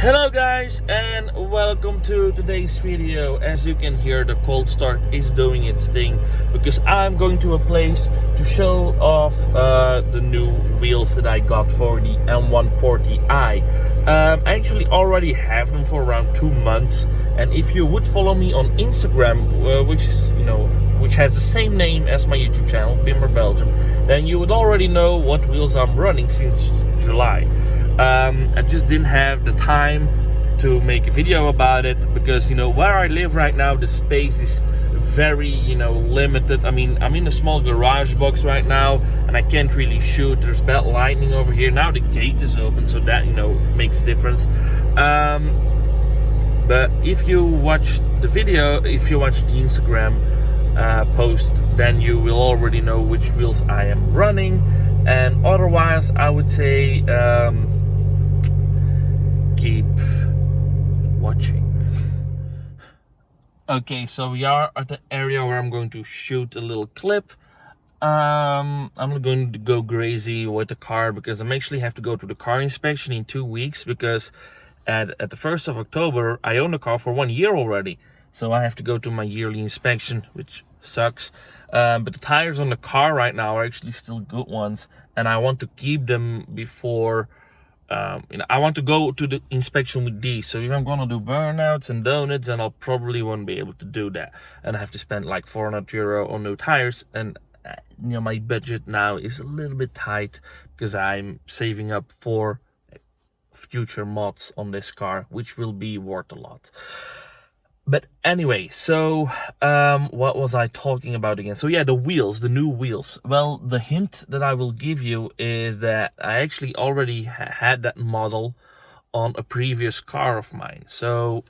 Hello guys, and welcome to today's video. As you can hear, the cold start is doing its thing because I'm going to a place to show off the new wheels that I got for the M140i. I actually already have them for around 2 months, and if you would follow me on Instagram, which has the same name as my YouTube channel, Bimmer Belgium, then you would already know what wheels I'm running since July. I just didn't have the time to make a video about it because where I live right now, the space is very limited. I mean, I'm in a small garage box right now and I can't really shoot. There's bad lighting over here. Now the gate is open, so that makes a difference. But if you watch the video, if you watch the Instagram post, then you will already know which wheels I am running. And otherwise, I would say keep watching. Okay, so we are at the area where I'm going to shoot a little clip. I'm not going to go crazy with the car because I actually have to go to the car inspection in 2 weeks because at the 1st of October I own the car for 1 year already. So I have to go to my yearly inspection, which sucks. But the tires on the car right now are actually still good ones, and I want to keep them before I want to go to the inspection with these. So if I'm gonna do burnouts and donuts, then I'll probably won't be able to do that, and I have to spend like €400 on new tires. And my budget now is a little bit tight because I'm saving up for future mods on this car, which will be worth a lot. But anyway, so what was I talking about again? So yeah, the wheels, the new wheels. Well, the hint that I will give you is that I actually already had that model on a previous car of mine. So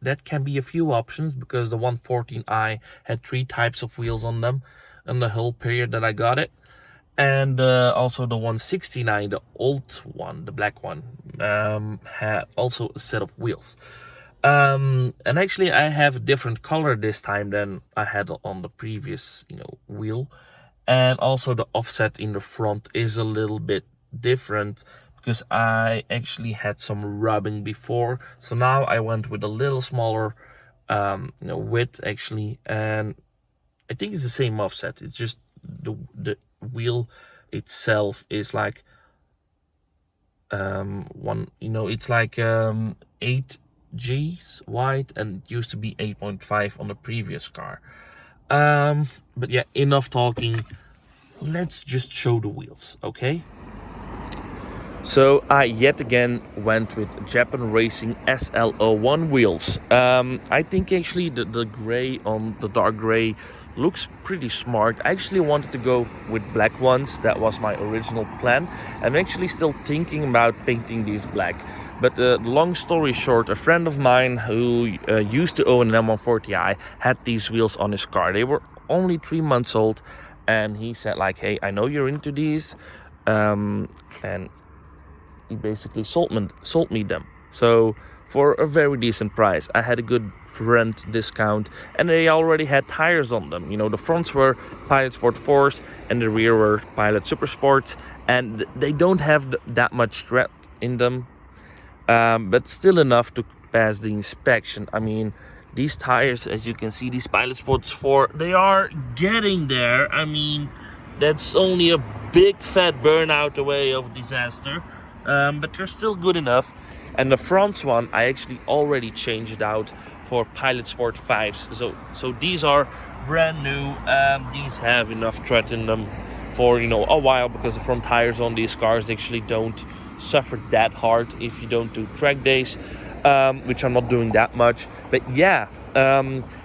that can be a few options because the 114i had 3 types of wheels on them in the whole period that I got it. And also the 169, the old one, the black one, had also a set of wheels. And actually I have a different color this time than I had on the previous wheel, and also the offset in the front is a little bit different because I actually had some rubbing before, so now I went with a little smaller width actually, and I think it's the same offset. It's just the wheel itself is like it's like 8 G's wide, and it used to be 8.5 on the previous car. But yeah, enough talking, let's just show the wheels. Okay, so I yet again went with Japan Racing SL01 wheels. I think actually the gray on the dark gray looks pretty smart. I actually wanted to go with black ones. That was my original plan. I'm actually still thinking about painting these black. But long story short, a friend of mine who used to own an M140i had these wheels on his car. They were only 3 months old, and he said like, hey, I know you're into these, and he basically sold me them. So for a very decent price, I had a good rent discount, and they already had tires on them. The fronts were Pilot Sport 4s and the rear were Pilot Super Sports, and they don't have that much tread in them, but still enough to pass the inspection. I mean, these tires, as you can see, these Pilot Sports 4, they are getting there. I mean, that's only a big fat burnout away of disaster. But they're still good enough. And the front one I actually already changed out for Pilot Sport 5s. So these are brand new. These have enough tread in them for a while, because the front tires on these cars actually don't suffer that hard if you don't do track days, which I'm not doing that much. But yeah,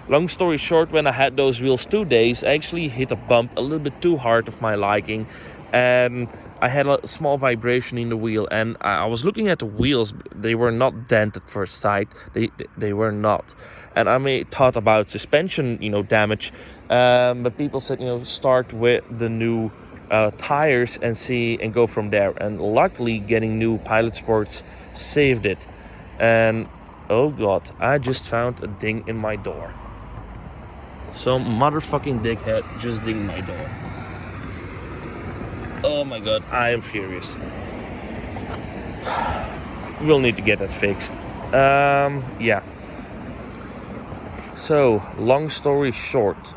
long story short, when I had those wheels 2 days, I actually hit a bump a little bit too hard of my liking, and I had a small vibration in the wheel, and I was looking at the wheels. They were not dented at first sight. They were not. And I thought about suspension, damage. But people said, start with the new tires and see and go from there. And luckily, getting new Pilot Sports saved it. And oh god, I just found a ding in my door. Some motherfucking dickhead just dinged my door. Oh my god, I am furious. we'll need to get that fixed. Yeah. So, long story short,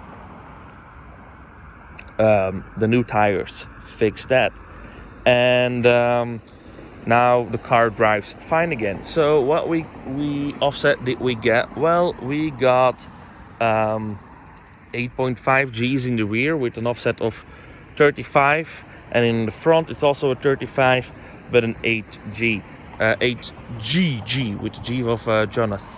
the new tires fixed that, and now the car drives fine again. So what we offset did we get? Well, we got 8.5 G's in the rear with an offset of 35, and in the front it's also a 35 but an 8G 8GG with the G of Jonas.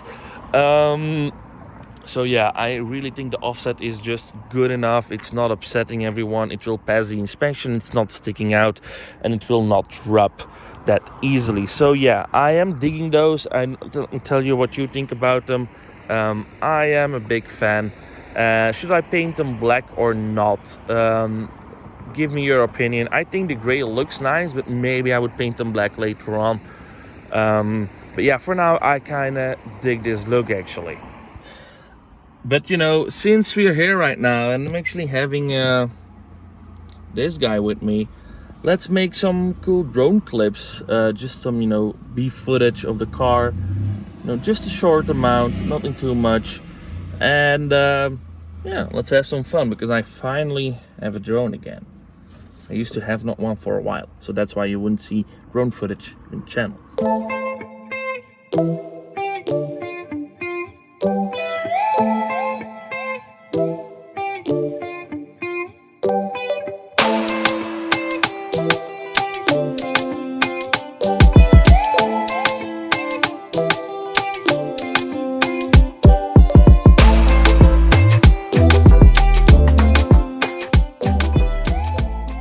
So yeah, I really think the offset is just good enough. It's not upsetting everyone. It will pass the inspection. It's not sticking out, and it will not rub that easily. So yeah, I am digging those. I tell you what you think about them. I am a big fan. Should I paint them black or not? Give me your opinion. I think the gray looks nice, but maybe I would paint them black later on. But yeah, for now, I kind of dig this look actually. But you know, since we're here right now and I'm actually having this guy with me, let's make some cool drone clips. Just some, beef footage of the car. Just a short amount, nothing too much. And yeah, let's have some fun because I finally have a drone again. I used to have not one for a while, so that's why you wouldn't see drone footage in the channel.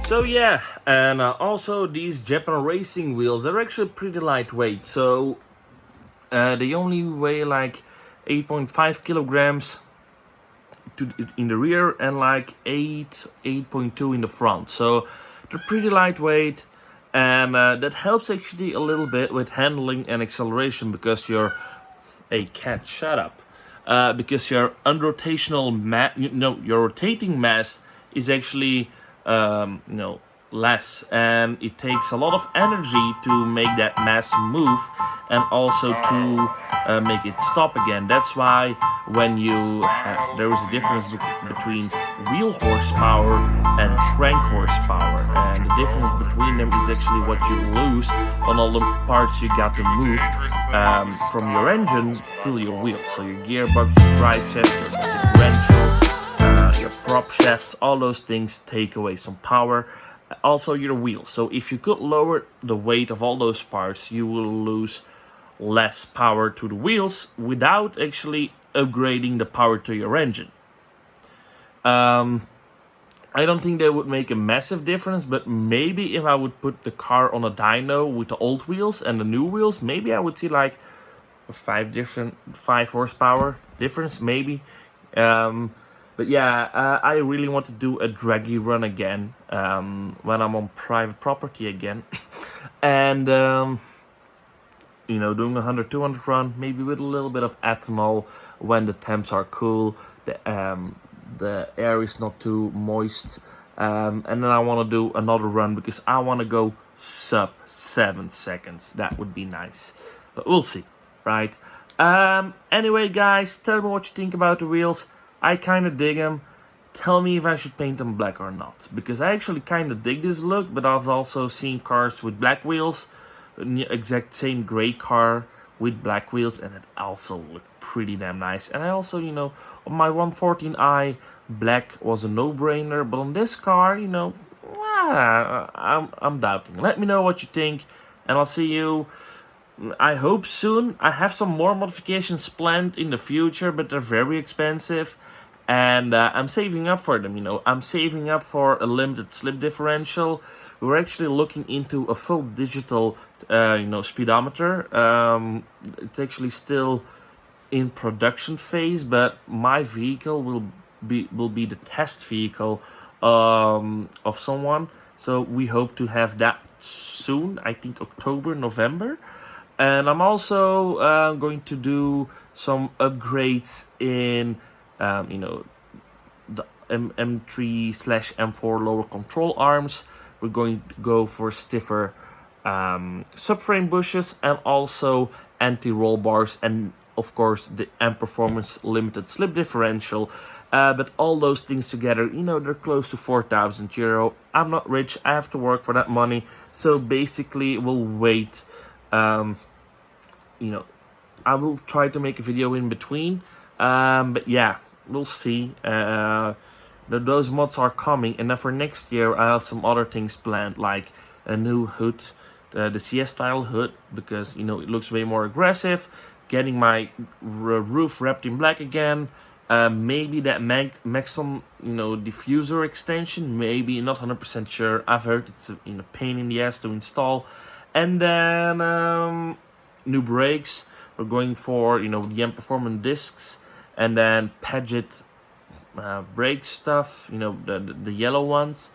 So yeah, and also these Japan racing wheels are actually pretty lightweight. So they only weigh like 8.5 kilograms in the rear and like 8.2 in the front. So they're pretty lightweight, and that helps actually a little bit with handling and acceleration because your cat, shut up. Because your unrotational your rotating mass is actually less, and it takes a lot of energy to make that mass move and also to make it stop again. That's why when there is a difference between wheel horsepower and crank horsepower, and the difference between them is actually what you lose on all the parts you got to move from your engine to your wheels. So your gearbox, your drive shaft, your differential, your prop shafts, all those things take away some power. Also your wheels. So if you could lower the weight of all those parts, you will lose less power to the wheels without actually upgrading the power to your engine. I don't think that would make a massive difference, but maybe if I would put the car on a dyno with the old wheels and the new wheels, maybe I would see like a 5 horsepower difference, maybe. But yeah, I really want to do a draggy run again when I'm on private property again. And, doing a 100-200 run, maybe with a little bit of ethanol when the temps are cool, the air is not too moist. And then I want to do another run because I want to go sub 7 seconds. That would be nice. But we'll see, right? Anyway, guys, tell me what you think about the wheels. I kind of dig them. Tell me if I should paint them black or not. Because I actually kind of dig this look, but I've also seen cars with black wheels. Exact same gray car with black wheels, and it also looked pretty damn nice. And I also, on my 114i, black was a no-brainer. But on this car, I'm doubting. Let me know what you think, and I'll see you, I hope soon. I have some more modifications planned in the future, but they're very expensive. And I'm saving up for them, I'm saving up for a limited slip differential. We're actually looking into a full digital, speedometer. It's actually still in production phase, but my vehicle will be the test vehicle of someone. So we hope to have that soon. I think October, November. And I'm also going to do some upgrades in the M3/M4 lower control arms. We're going to go for stiffer subframe bushes, and also anti-roll bars, and of course the M Performance limited slip differential. But all those things together, you know, they're close to €4,000. I'm not rich, I have to work for that money, so basically we'll wait. You know, I will try to make a video in between, but yeah, we'll see. Those mods are coming, and then for next year I have some other things planned, like a new hood, the CS style hood, because you know it looks way more aggressive. Getting my roof wrapped in black again. Maybe that Maxon, you know, diffuser extension. Maybe, not 100% sure. I've heard it's a pain in the ass to install. And then new brakes. We're going for, you know, the M Performance discs, and then Paget brake stuff, you know, the yellow ones,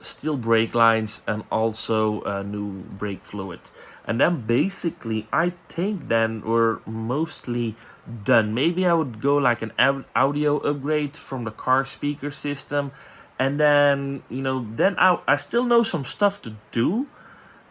steel brake lines, and also new brake fluid. And then basically I think then we're mostly done. Maybe I would go like an audio upgrade from the car speaker system, and then, you know, then I still know some stuff to do.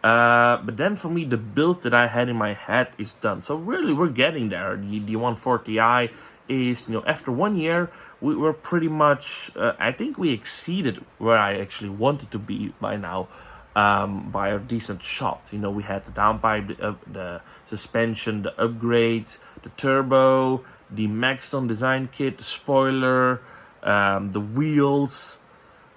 But then for me, the build that I had in my head is done. So really, we're getting there. The 140i is, you know, after 1 year, we were pretty much, I think we exceeded where I actually wanted to be by now, by a decent shot. You know, we had the downpipe, the suspension, the upgrades, the turbo, the Maxton design kit, the spoiler, the wheels,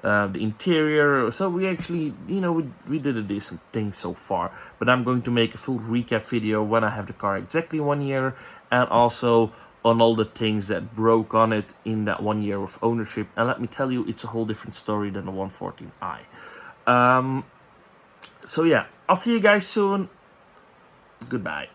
the interior. So we actually, you know, we did a decent thing so far. But I'm going to make a full recap video when I have the car exactly 1 year, and also on all the things that broke on it in that 1 year of ownership. And let me tell you, it's a whole different story than the 114i. So yeah, I'll see you guys soon. Goodbye.